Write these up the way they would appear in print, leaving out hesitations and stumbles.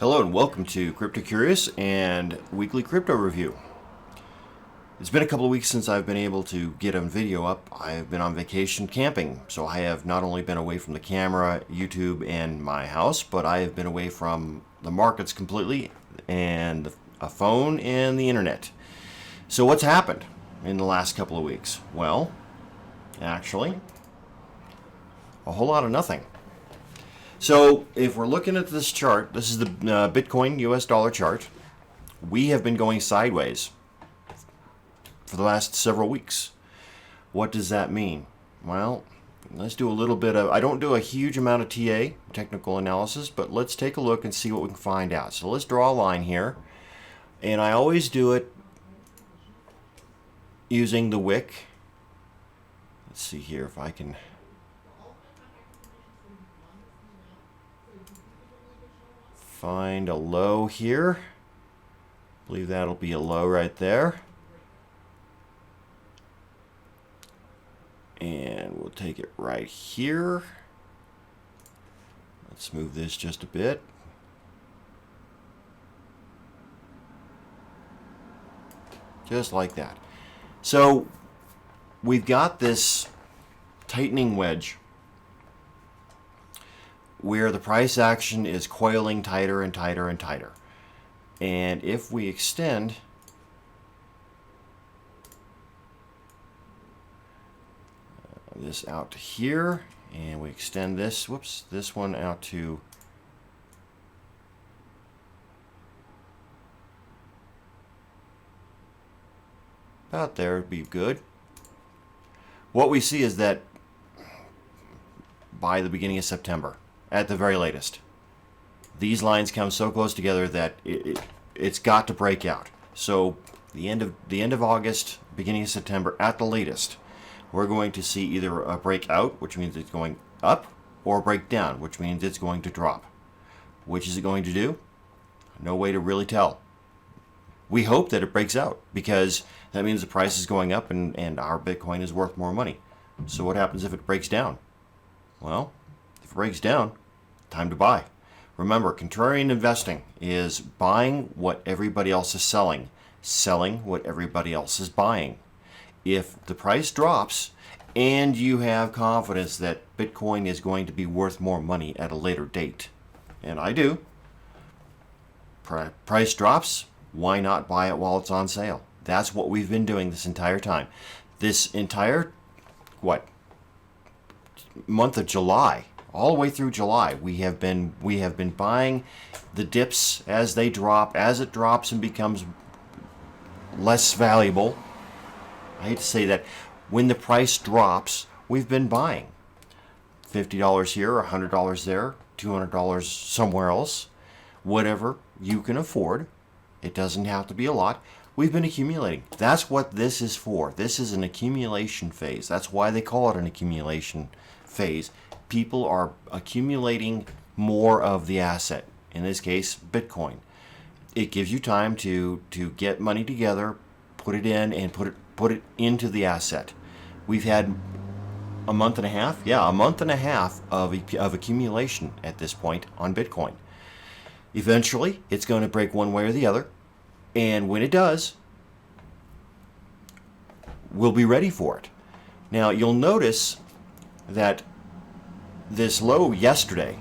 Hello and welcome to Crypto Curious and Weekly Crypto Review. It's been a couple of weeks since I've been able to get a video up. I've been on vacation camping, so I have not only been away from the camera, YouTube, and my house, but I have been away from the markets completely and a phone and the internet. So what's happened in the last couple of weeks? Well, actually, a whole lot of nothing. So if we're looking at this chart, this is the Bitcoin US dollar chart. We have been going sideways for the last several weeks. What does that mean? Well, let's do a little bit of, I don't do a huge amount of TA, technical analysis, but let's take a look and see what we can find out. So let's draw a line here. And I always do it using the wick. Let's see here if I can... find a low here. I believe that'll be a low right there. And we'll take it right here. Let's move this just a bit. Just like that. So we've got this tightening wedge where the price action is coiling tighter and tighter and tighter. And if we extend this out to here, and we extend this, this one out to about there, would be good. What we see is that by the beginning of September, at the very latest, these lines come so close together that it's got to break out. So the end of August, beginning of September, at the latest, we're going to see either a breakout, which means it's going up, or a breakdown, which means it's going to drop. Which is it going to do? No way to really tell. We hope that it breaks out, because that means the price is going up and our Bitcoin is worth more money. So what happens if it breaks down? Well, if it breaks down, time to buy. Remember, contrarian investing is buying what everybody else is selling, selling what everybody else is buying. If the price drops and you have confidence that Bitcoin is going to be worth more money at a later date, and I do, price drops, why not buy it while it's on sale? That's what we've been doing this entire time. This entire, month of July, all the way through July, we have been buying the dips as they drop, as it drops and becomes less valuable. I hate to say that. When the price drops, we've been buying $50 here, $100 there, $200 somewhere else, whatever you can afford. It doesn't have to be a lot. We've been accumulating. That's what this is for. This is an accumulation phase. That's why they call it an accumulation phase. People are accumulating more of the asset, in this case Bitcoin. It gives you time to get money together, put it in, and put it into the asset. We've had a month and a half of accumulation at this point on Bitcoin. Eventually it's going to break one way or the other, and when it does, we'll be ready for it. Now you'll notice that this low yesterday,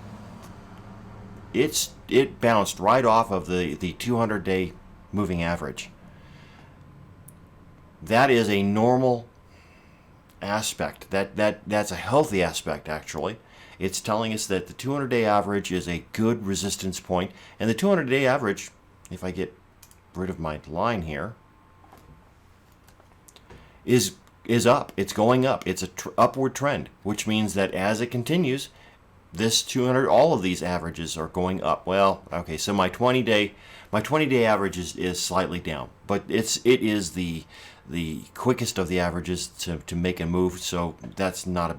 it bounced right off of the 200-day moving average. That is a normal aspect. That's a healthy aspect, actually. It's telling us that the 200-day average is a good resistance point, and the 200-day average, if I get rid of my line here, is up. It's going up. It's a upward trend, which means that as it continues, this 200, all of these averages are going up. Well, okay, so my 20-day average is slightly down, but it is the quickest of the averages to make a move, so that's not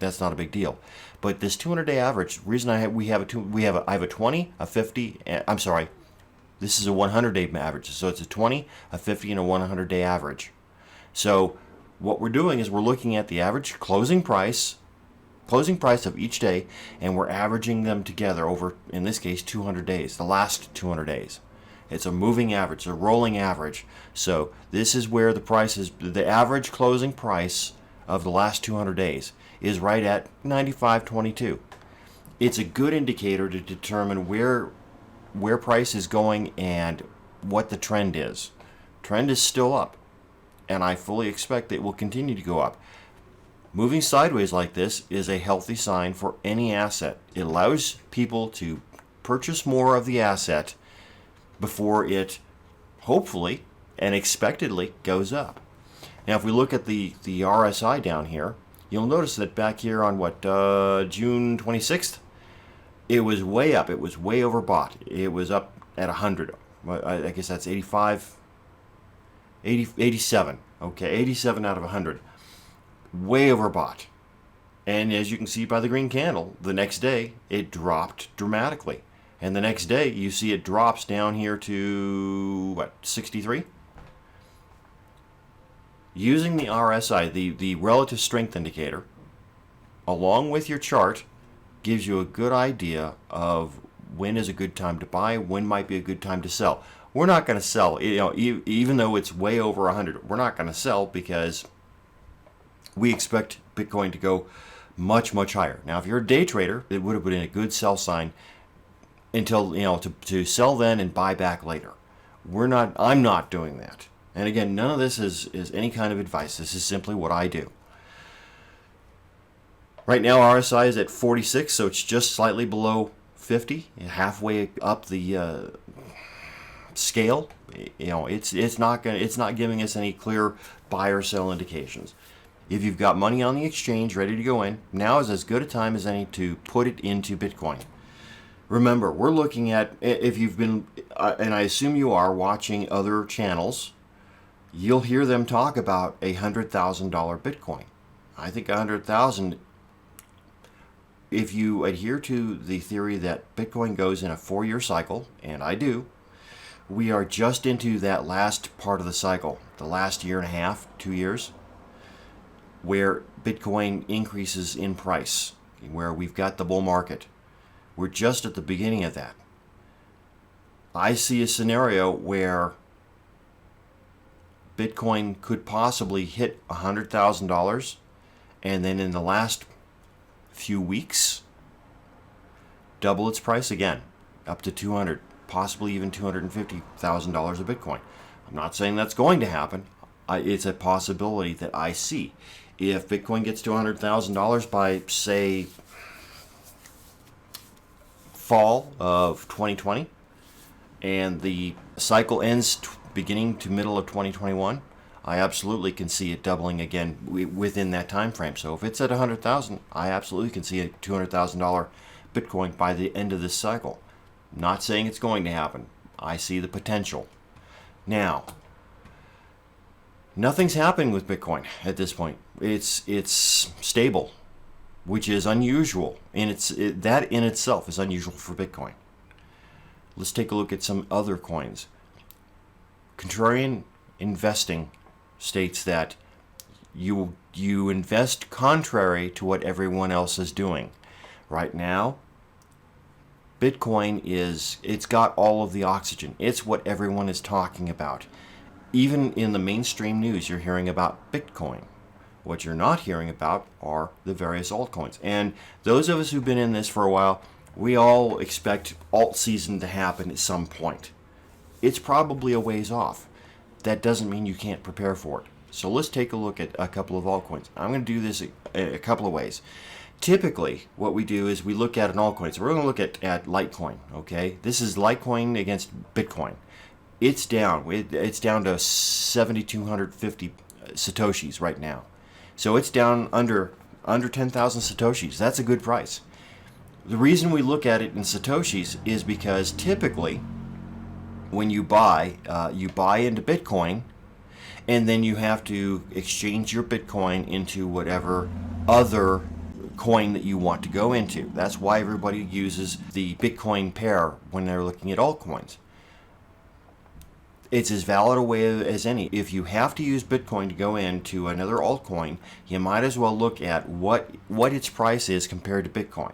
a big deal. But this 200-day average, the reason I have a 20, a 50. I'm sorry, this is a 100-day average, so it's a 20, a 50, and a 100-day average. So what we're doing is we're looking at the average closing price closing price of each day, and we're averaging them together over, in this case, 200 days, the last 200 days. It's a moving average, a rolling average. So this is where the price is, the average closing price of the last 200 days is right at 95.22. It's a good indicator to determine where price is going and what the trend is. Trend is still up, and I fully expect it will continue to go up. Moving sideways like this is a healthy sign for any asset. It allows people to purchase more of the asset before it hopefully and expectedly goes up. Now if we look at the RSI down here, you'll notice that back here on June 26th, it was way up. It was way overbought. It was up at 100. I guess that's 87. Okay, 87 out of 100. Way overbought. And as you can see by the green candle, the next day it dropped dramatically. And the next day you see it drops down here to 63? Using the RSI, the relative strength indicator, along with your chart, gives you a good idea of when is a good time to buy, when might be a good time to sell. We're not going to sell, even though it's way over 100. We're not going to sell because we expect Bitcoin to go much, much higher. Now, if you're a day trader, it would have been a good sell sign until, to sell then and buy back later. I'm not doing that. And again, none of this is any kind of advice. This is simply what I do. Right now, RSI is at 46, so it's just slightly below 50, halfway up the scale. It's not giving us any clear buy or sell indications. If you've got money on the exchange ready to go in, now is as good a time as any to put it into Bitcoin. Remember, we're looking at, if you've been, and I assume you are, watching other channels, you'll hear them talk about a $100,000 Bitcoin. I think 100,000. If you adhere to the theory that Bitcoin goes in a 4-year cycle, and I do, we are just into that last part of the cycle, the last year and a half, 2 years, where Bitcoin increases in price, where we've got the bull market. We're just at the beginning of that. I see a scenario where Bitcoin could possibly hit $100,000, and then in the last few weeks, double its price again, up to 200, possibly even $250,000 of Bitcoin. I'm not saying that's going to happen. It's a possibility that I see. If Bitcoin gets to $100,000 by, say, fall of 2020, and the cycle ends beginning to middle of 2021, I absolutely can see it doubling again within that time frame. So if it's at 100,000, I absolutely can see a $200,000 Bitcoin by the end of this cycle. Not saying it's going to happen. I see the potential. Now, nothing's happening with Bitcoin at this point. It's stable, which is unusual. That in itself is unusual for Bitcoin. Let's take a look at some other coins. Contrarian investing states that you invest contrary to what everyone else is doing. Right now, Bitcoin it's got all of the oxygen. It's what everyone is talking about. Even in the mainstream news, you're hearing about Bitcoin. What you're not hearing about are the various altcoins. And those of us who've been in this for a while, we all expect alt season to happen at some point. It's probably a ways off. That doesn't mean you can't prepare for it. So let's take a look at a couple of altcoins. I'm going to do this a couple of ways. Typically, what we do is we look at an altcoin. So we're going to look at Litecoin. Okay, this is Litecoin against Bitcoin. It's down. It's down to 7,250 satoshis right now. So it's down under 10,000 satoshis. That's a good price. The reason we look at it in satoshis is because typically, when you buy into Bitcoin, and then you have to exchange your Bitcoin into whatever other coin that you want to go into. That's why everybody uses the Bitcoin pair when they're looking at altcoins. It's as valid a way as any. If you have to use Bitcoin to go into another altcoin, you might as well look at what its price is compared to Bitcoin.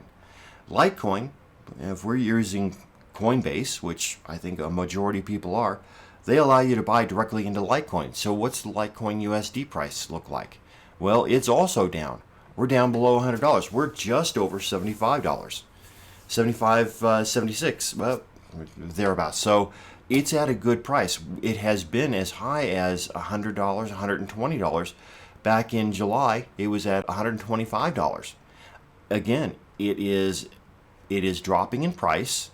Litecoin, if we're using Coinbase, which I think a majority of people are, they allow you to buy directly into Litecoin. So what's the Litecoin USD price look like? Well, it's also down. We're down below $100. We're just over $75. 75, 76, well, thereabouts. So it's at a good price. It has been as high as $100, $120. Back in July, it was at $125. Again, it is dropping in price,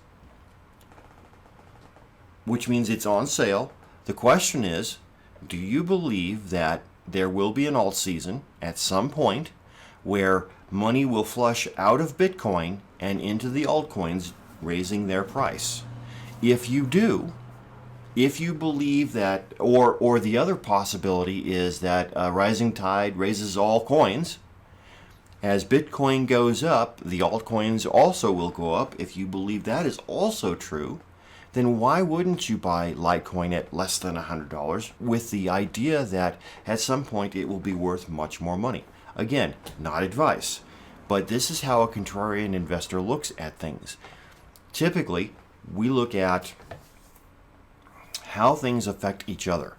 which means it's on sale. The question is, do you believe that there will be an alt season at some point where money will flush out of Bitcoin and into the altcoins, raising their price? If you do, if you believe that, or the other possibility is that a rising tide raises all coins. As Bitcoin goes up, the altcoins also will go up. If you believe that is also true, then why wouldn't you buy Litecoin at less than $100 with the idea that at some point it will be worth much more money? Again, not advice, but this is how a contrarian investor looks at things. Typically, we look at how things affect each other.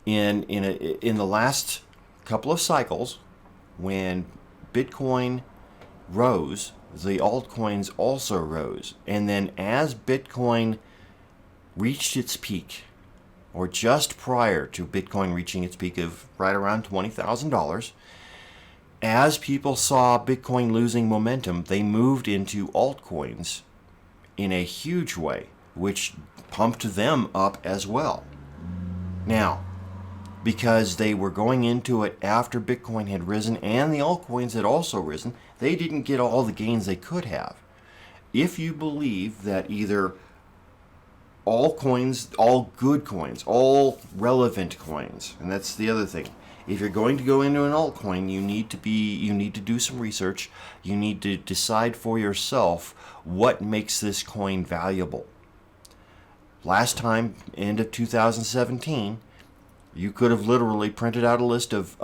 In the last couple of cycles, when Bitcoin rose, the altcoins also rose. And then as Bitcoin reached its peak, or just prior to Bitcoin reaching its peak of right around $20,000, as people saw Bitcoin losing momentum, they moved into altcoins in a huge way, which pumped them up as well. Now, because they were going into it after Bitcoin had risen and the altcoins had also risen, they didn't get all the gains they could have. If you believe that either all coins, all good coins, all relevant coins, and that's the other thing. If you're going to go into an altcoin, you need to do some research. You need to decide for yourself what makes this coin valuable. Last time, end of 2017, you could have literally printed out a list of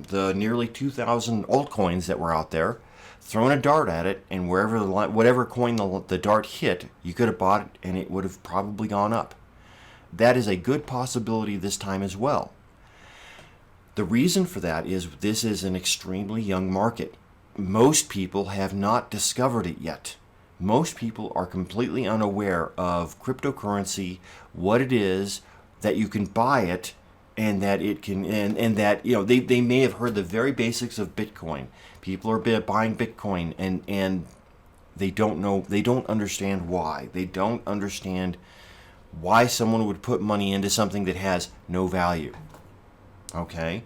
the nearly 2,000 altcoins that were out there, thrown a dart at it, and whatever coin the dart hit, you could have bought it and it would have probably gone up. That is a good possibility this time as well. The reason for that is this is an extremely young market. Most people have not discovered it yet. Most people are completely unaware of cryptocurrency, what it is, that you can buy it, and that it can, and that, you know, they may have heard the very basics of Bitcoin. People are buying Bitcoin and they don't know, they don't understand why. They don't understand why someone would put money into something that has no value. Okay?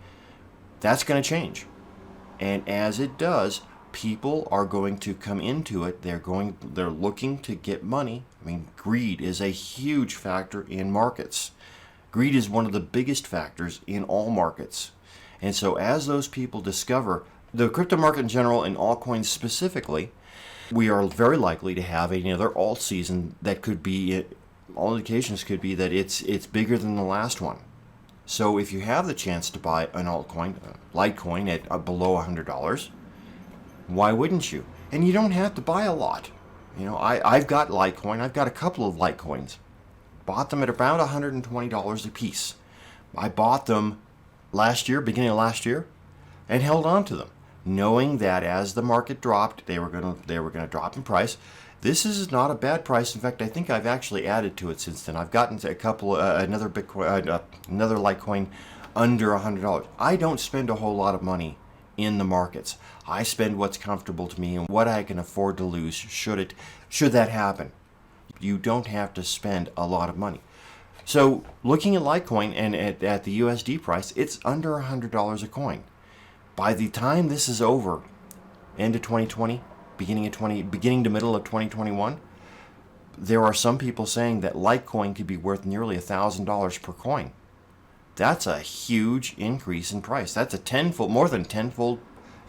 That's going to change. And as it does, people are going to come into it. They're looking to get money. I mean, greed is a huge factor in markets. Greed is one of the biggest factors in all markets. And so as those people discover the crypto market in general and altcoins specifically, we are very likely to have another alt season that could be, all indications could be that it's bigger than the last one. So if you have the chance to buy an altcoin, Litecoin at below $100, why wouldn't you? And you don't have to buy a lot. You know, I've got Litecoin. I've got a couple of Litecoins. Bought them at about $120 a piece. I bought them beginning of last year, and held on to them, knowing that as the market dropped, they were going to drop in price. This is not a bad price. In fact, I think I've actually added to it since then. I've gotten to a couple, another Bitcoin, another Litecoin under $100. I don't spend a whole lot of money in the markets. I spend what's comfortable to me and what I can afford to lose should that happen. You don't have to spend a lot of money. So looking at Litecoin and at the USD price, it's under $100 a coin. By the time this is over, end of 2020, beginning to middle of 2021, there are some people saying that Litecoin could be worth nearly $1,000 per coin. That's a huge increase in price. That's more than tenfold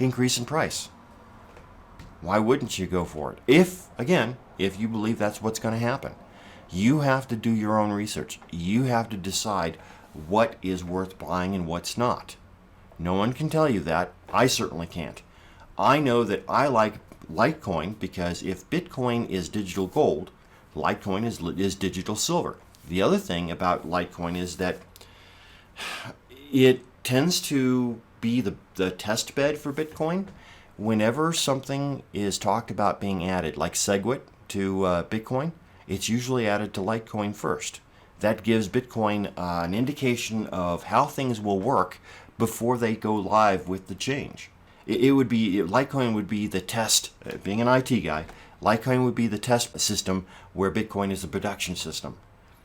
increase in price. Why wouldn't you go for it? If you believe that's what's going to happen. You have to do your own research. You have to decide what is worth buying and what's not. No one can tell you that. I certainly can't. I know that I like Litecoin because if Bitcoin is digital gold, Litecoin is digital silver. The other thing about Litecoin is that it tends to be the test bed for Bitcoin. Whenever something is talked about being added, like SegWit to Bitcoin, it's usually added to Litecoin first. That gives Bitcoin an indication of how things will work before they go live with the change. It would be, Litecoin would be the test, being an IT guy, Litecoin would be the test system where Bitcoin is the production system.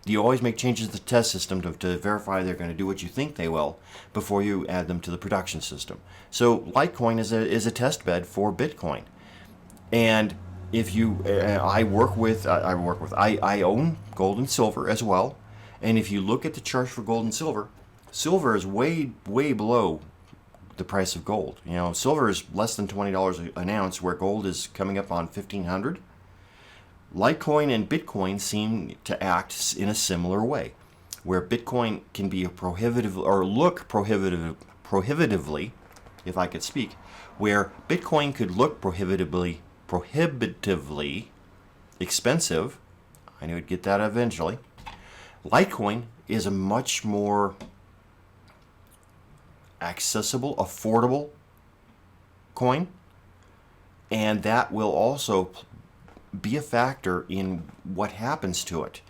You always make changes to the test system to verify they're going to do what you think they will before you add them to the production system. So Litecoin is a test bed for Bitcoin. And if you, I own gold and silver as well. And if you look at the charts for gold and silver, silver is way below the price of gold. You know, silver is less than $20 an ounce, where gold is coming up on $1,500. Litecoin and Bitcoin seem to act in a similar way, where Bitcoin can be prohibitive or look prohibitively, if I could speak, where Bitcoin could look prohibitively expensive. I knew I'd get that eventually. Litecoin is a much more accessible, affordable coin, and that will also be a factor in what happens to it.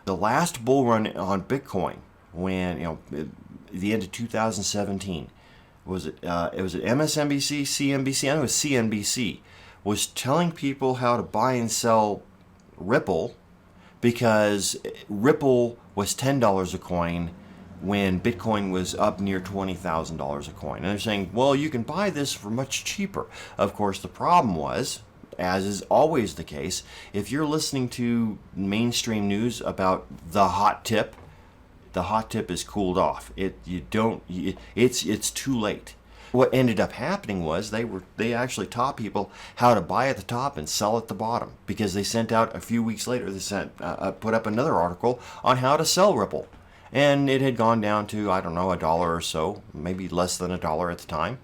The last bull run on Bitcoin, when the end of 2017, was it MSNBC, CNBC? I think it was CNBC, was telling people how to buy and sell Ripple, because Ripple was $10 a coin when Bitcoin was up near $20,000 a coin. And they're saying, well, you can buy this for much cheaper. Of course, the problem was, as is always the case, if you're listening to mainstream news about the hot tip is cooled off. It's too late. What ended up happening was they actually taught people how to buy at the top and sell at the bottom, because they sent out a few weeks later, put up another article on how to sell Ripple, and it had gone down to, I don't know, $1 or so, maybe less than $1 at the time.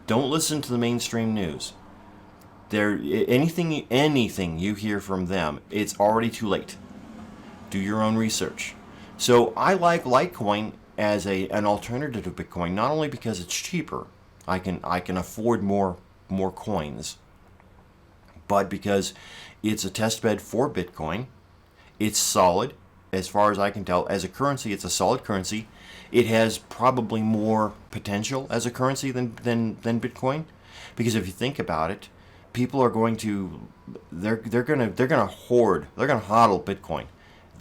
Don't listen to the mainstream news. Anything you hear from them, it's already too late. Do your own research. So I like Litecoin as an alternative to Bitcoin, not only because it's cheaper, I can afford more coins, but because it's a test bed for Bitcoin. It's solid, as far as I can tell. As a currency, it's a solid currency. It has probably more potential as a currency than Bitcoin, because if you think about it, people are going to they're gonna hodl Bitcoin.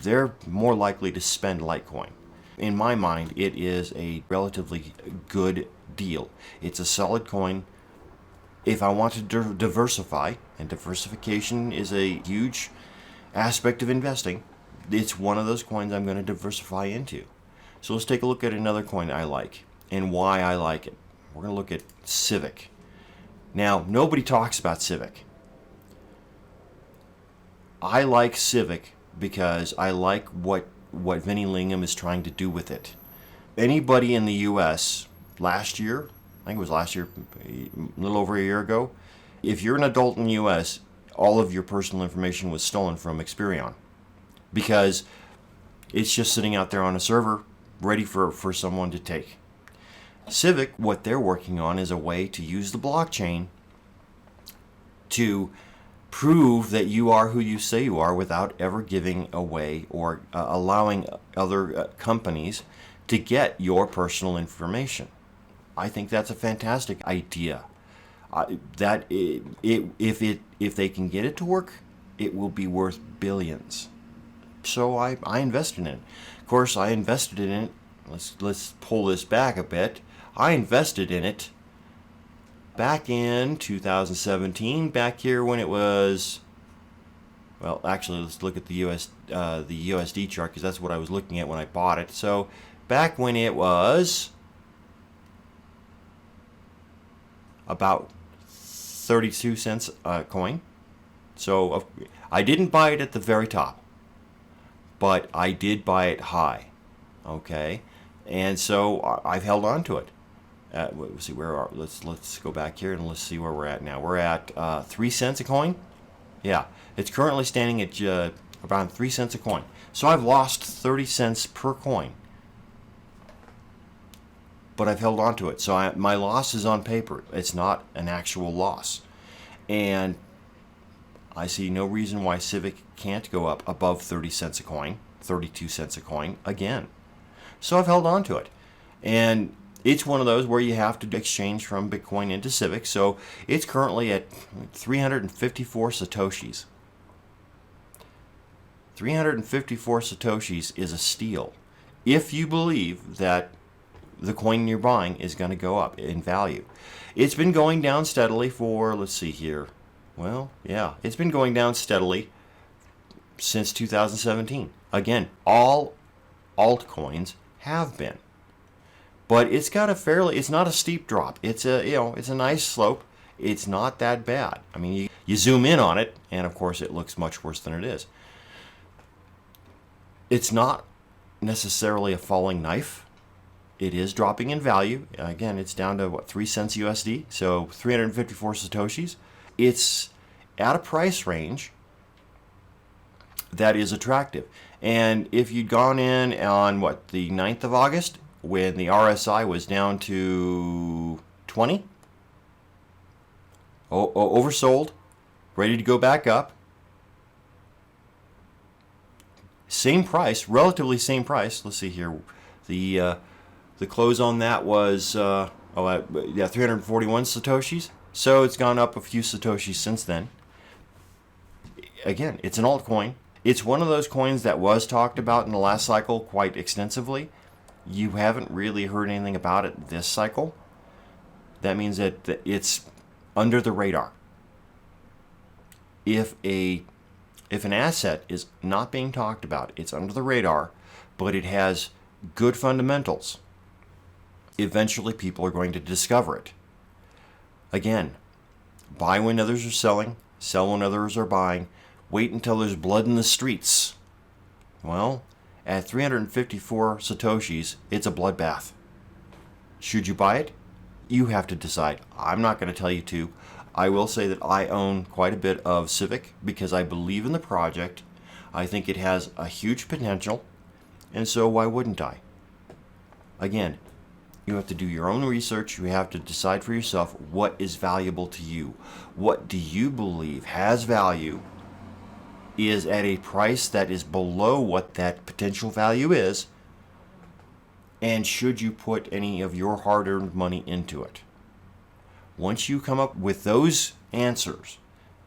They're more likely to spend Litecoin. In my mind, it is a relatively good deal. It's a solid coin. If I want to diversify, and diversification is a huge aspect of investing, it's one of those coins I'm going to diversify into. So let's take a look at another coin I like and why I like it. We're going to look at Civic. Now, nobody talks about Civic. I like Civic because I like what Vinny Lingham is trying to do with it. Anybody in the U.S. last year, I think it was last year, a little over a year ago, if you're an adult in the U.S., all of your personal information was stolen from Experian, because it's just sitting out there on a server ready for someone to take. Civic, what they're working on is a way to use the blockchain to prove that you are who you say you are without ever giving away or allowing other companies to get your personal information. I think that's a fantastic idea. If they can get it to work, it will be worth billions. So I invested in it. Of course, I invested in it. Let's pull this back a bit. I invested in it back in 2017, back here when it was, well, actually, let's look at the USD chart, because that's what I was looking at when I bought it. So back when it was about 32 cents a coin. So I didn't buy it at the very top, but I did buy it high. Okay, and so I've held on to it. Let's see where are. Let's go back here and let's see where we're at now. We're at 3 cents a coin. Yeah, it's currently standing at around 3 cents a coin. So I've lost 30 cents per coin, but I've held on to it. So my loss is on paper. It's not an actual loss, and I see no reason why Civic can't go up above 30 cents a coin, 32 cents a coin again. So I've held on to it, and it's one of those where you have to exchange from Bitcoin into Civic. So it's currently at 354 Satoshis. 354 Satoshis is a steal if you believe that the coin you're buying is going to go up in value. It's been going down steadily for, let's see here. Well, yeah, it's been going down steadily since 2017. Again, all altcoins have been. But it's got it's not a steep drop. It's a nice slope. It's not that bad. I mean, you zoom in on it, and of course it looks much worse than it is. It's not necessarily a falling knife. It is dropping in value. Again, it's down to 3 cents USD, so 354 Satoshis. It's at a price range that is attractive. And if you'd gone in on the 9th of August, when the RSI was down to 20, oversold, ready to go back up, same price, relatively same price. Let's see here, the close on that was 341 Satoshis. So it's gone up a few Satoshis since then. Again, it's an altcoin. It's one of those coins that was talked about in the last cycle quite extensively. You haven't really heard anything about it this cycle. That means that it's under the radar. If an asset is not being talked about, it's under the radar, but it has good fundamentals, eventually people are going to discover it. Again, buy when others are selling, sell when others are buying, wait until there's blood in the streets. Well, at 354 Satoshis, it's a bloodbath. Should you buy it? You have to decide. I'm not going to tell you to. I will say that I own quite a bit of Civic because I believe in the project. I think it has a huge potential, and so why wouldn't I? Again, you have to do your own research. You have to decide for yourself what is valuable to you. What do you believe has value, is at a price that is below what that potential value is, and should you put any of your hard-earned money into it? Once you come up with those answers,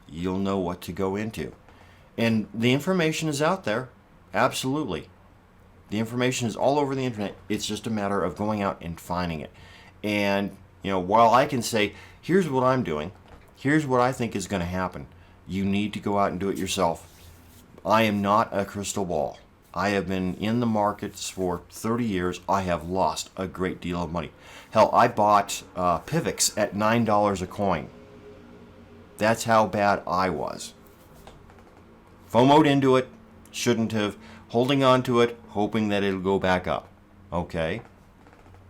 you'll know what to go into. And the information is out there, absolutely. The information is all over the internet. It's just a matter of going out and finding it. And, while I can say, here's what I'm doing, here's what I think is going to happen, you need to go out and do it yourself. I am not a crystal ball. I have been in the markets for 30 years. I have lost a great deal of money. Hell, I bought Pivx at $9 a coin. That's how bad I was. FOMO'd into it, shouldn't have, holding on to it, hoping that it'll go back up. Okay?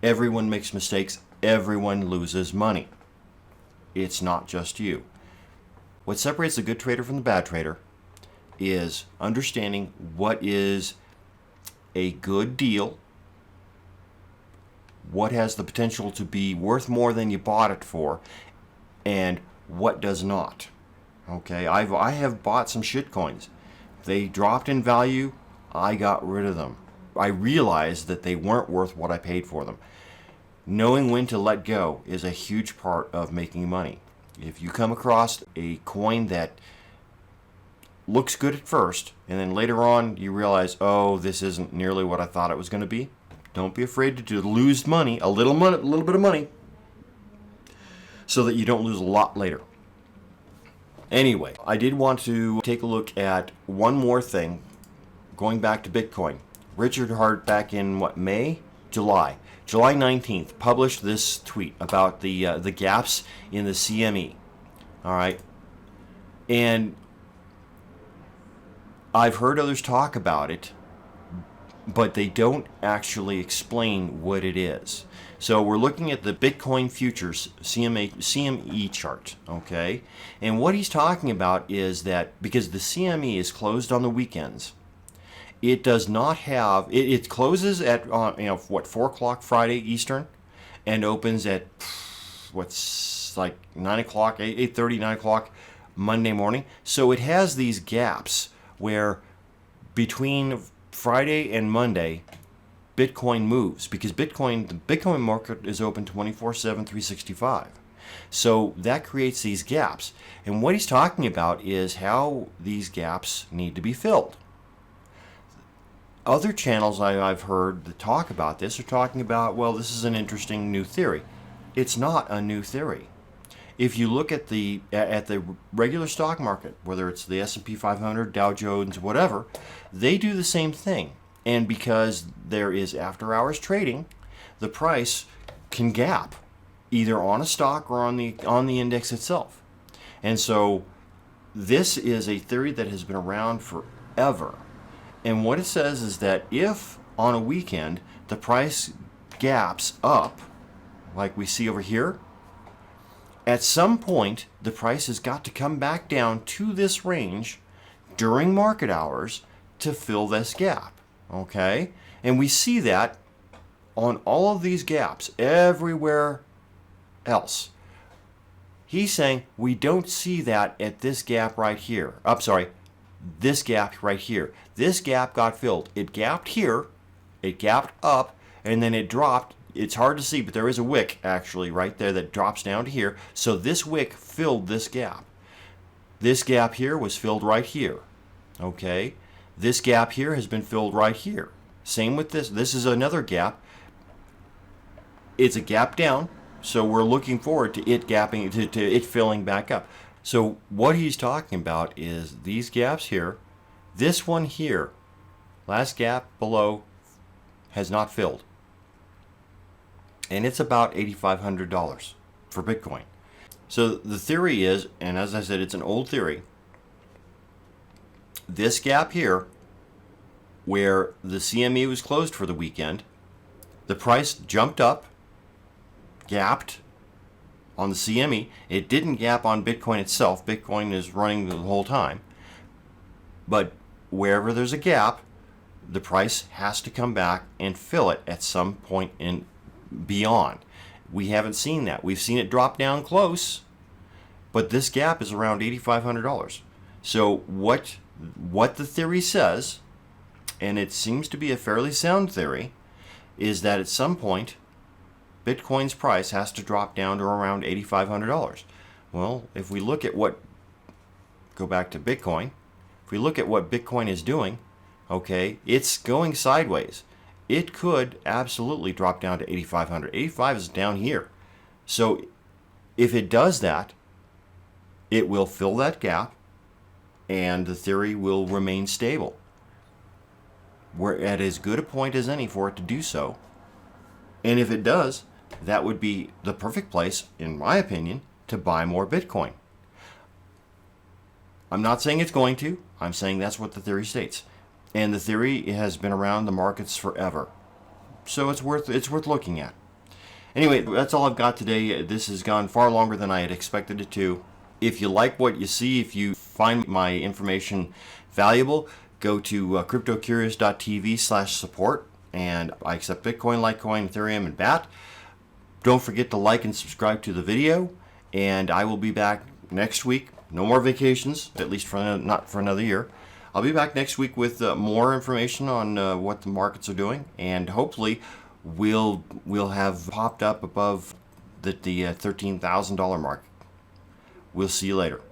Everyone makes mistakes. Everyone loses money. It's not just you. What separates the good trader from the bad trader is understanding what is a good deal, what has the potential to be worth more than you bought it for, and what does not. Okay, I have bought some shit coins. They dropped in value, I got rid of them. I realized that they weren't worth what I paid for them. Knowing when to let go is a huge part of making money. If you come across a coin that looks good at first, and then later on you realize, oh, this isn't nearly what I thought it was going to be, don't be afraid to lose money, a little bit of money, so that you don't lose a lot later. Anyway, I did want to take a look at one more thing, going back to Bitcoin. Richard Hart back in July 19th, published this tweet about the gaps in the CME. All right, and I've heard others talk about it, but they don't actually explain what it is. So we're looking at the Bitcoin futures CME chart, okay? And what he's talking about is that because the CME is closed on the weekends, it does not have, it closes at, 4 o'clock Friday Eastern and opens at, what's like 9 o'clock, 8:30, 9 o'clock Monday morning. So it has these gaps where between Friday and Monday, Bitcoin moves because the Bitcoin market is open 24/7, 365. So that creates these gaps. And what he's talking about is how these gaps need to be filled. Other channels I've heard that talk about this are talking about, well, this is an interesting new theory. It's not a new theory. If you look at the regular stock market, whether it's the S&P 500, Dow Jones, whatever, they do the same thing. And because there is after-hours trading, the price can gap either on a stock or on the index itself. And so this is a theory that has been around forever. And what it says is that if on a weekend the price gaps up, like we see over here, at some point the price has got to come back down to this range during market hours to fill this gap. Okay? And we see that on all of these gaps everywhere else. He's saying we don't see that at this gap right here. This gap right here. This gap got filled. It gapped here, it gapped up, and then it dropped. It's hard to see, but there is a wick actually right there that drops down to here. So this wick filled this gap. This gap here was filled right here. Okay? This gap here has been filled right here. Same with this. This is another gap. It's a gap down, so we're looking forward to it gapping, to it filling back up. So what he's talking about is these gaps here. This one here, last gap below, has not filled. And it's about $8,500 for Bitcoin. So the theory is, and as I said, it's an old theory, this gap here, where the CME was closed for the weekend, the price jumped up, gapped on the CME. It didn't gap on Bitcoin itself. Bitcoin is running the whole time. But wherever there's a gap, the price has to come back and fill it at some point in beyond. We haven't seen that. We've seen it drop down close, but this gap is around $8,500. So what the theory says, and it seems to be a fairly sound theory, is that at some point Bitcoin's price has to drop down to around $8,500. Well, if we look at go back to Bitcoin, if we look at what Bitcoin is doing, okay, it's going sideways. It could absolutely drop down to 8,500. 85 is down here. So if it does that, it will fill that gap and the theory will remain stable. We're at as good a point as any for it to do so. And if it does, that would be the perfect place, in my opinion, to buy more Bitcoin. I'm not saying it's going to. I'm saying that's what the theory states. And the theory has been around the markets forever. So it's worth looking at. Anyway, that's all I've got today. This has gone far longer than I had expected it to. If you like what you see, if you find my information valuable, go to cryptocurious.tv/support. And I accept Bitcoin, Litecoin, Ethereum, and BAT. Don't forget to like and subscribe to the video. And I will be back next week. No more vacations, at least not for another year. I'll be back next week with more information on what the markets are doing, and hopefully we'll have popped up above the $13,000 mark. We'll see you later.